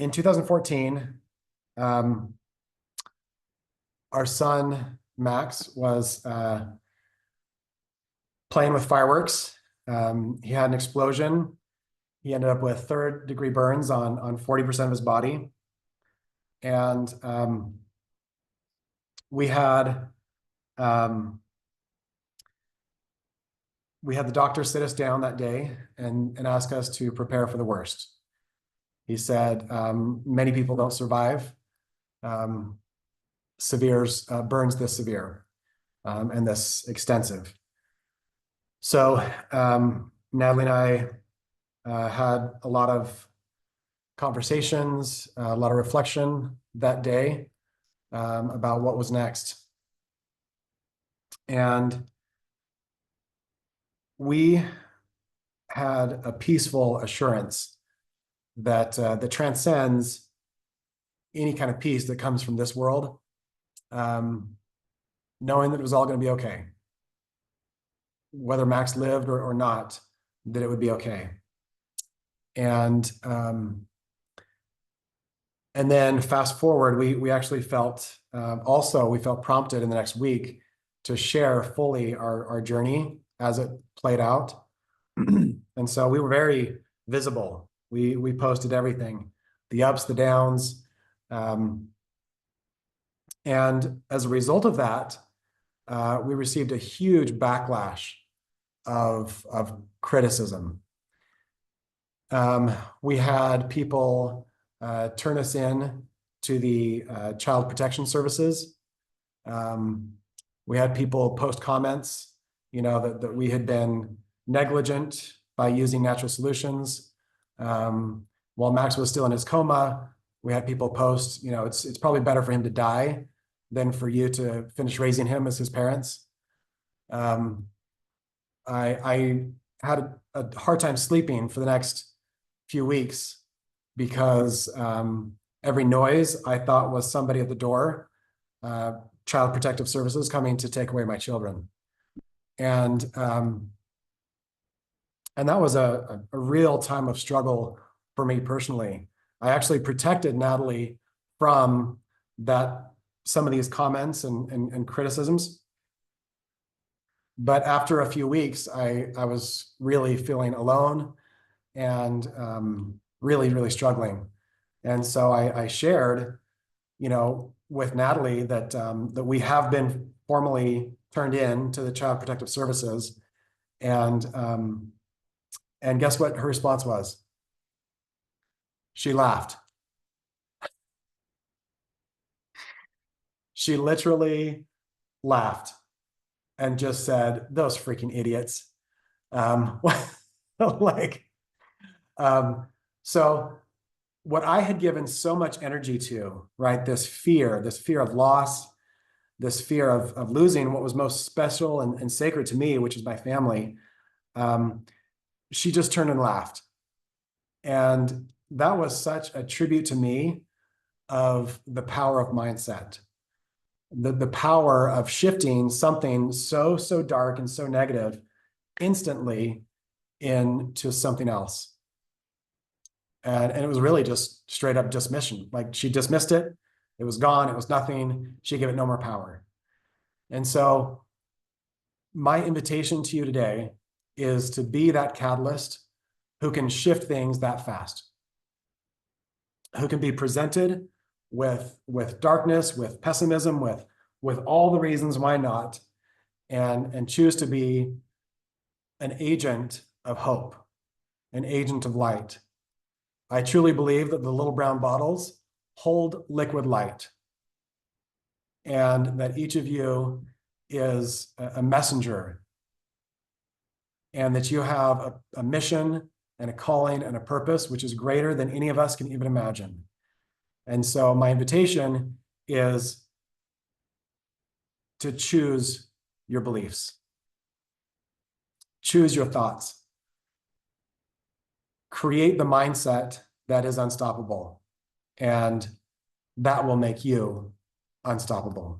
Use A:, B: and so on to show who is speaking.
A: in 2014, our son, Max, was playing with fireworks. He had an explosion. He ended up with third-degree burns on 40% of his body. And we had the doctor sit us down that day and ask us to prepare for the worst. He said, many people don't survive burns this severe and this extensive. So Natalie and I had a lot of conversations, a lot of reflection that day about what was next. And we had a peaceful assurance that transcends any kind of peace that comes from this world, knowing that it was all going to be okay. Whether Max lived or not, that it would be okay. And then fast forward, we actually felt we felt prompted in the next week to share fully our journey as it played out. And so we were very visible. We posted everything, the ups, the downs. And as a result of that, we received a huge backlash of criticism. We had people turn us in to the Child Protection Services. We had people post comments, that we had been negligent by using natural solutions. While Max was still in his coma, we had people post, it's probably better for him to die than for you to finish raising him as his parents. I had a hard time sleeping for the next few weeks because every noise I thought was somebody at the door, Child Protective Services coming to take away my children. And that was a real time of struggle for me personally. I actually protected Natalie from some of these comments and criticisms. But after a few weeks, I was really feeling alone and really, really struggling. And so I shared, with Natalie that we have been formally turned in to the Child Protective Services. And guess what her response was? She laughed. She literally laughed and just said, "Those freaking idiots." So what I had given so much energy to, right? This fear of loss, this fear of losing what was most special and sacred to me, which is my family. She just turned and laughed. And that was such a tribute to me of the power of mindset, the power of shifting something so dark and so negative instantly into something else. And it was really just straight up dismission. Like, she dismissed it. It was gone. It was nothing. She gave it no more power. And so my invitation to you today is to be that catalyst who can shift things that fast, who can be presented with darkness, with pessimism, with all the reasons why not, and choose to be an agent of hope, an agent of light. I truly believe that the little brown bottles hold liquid light, and that each of you is a messenger, and that you have a mission and a calling and a purpose which is greater than any of us can even imagine. And so my invitation is to choose your beliefs, choose your thoughts, create the mindset that is unstoppable, and that will make you unstoppable.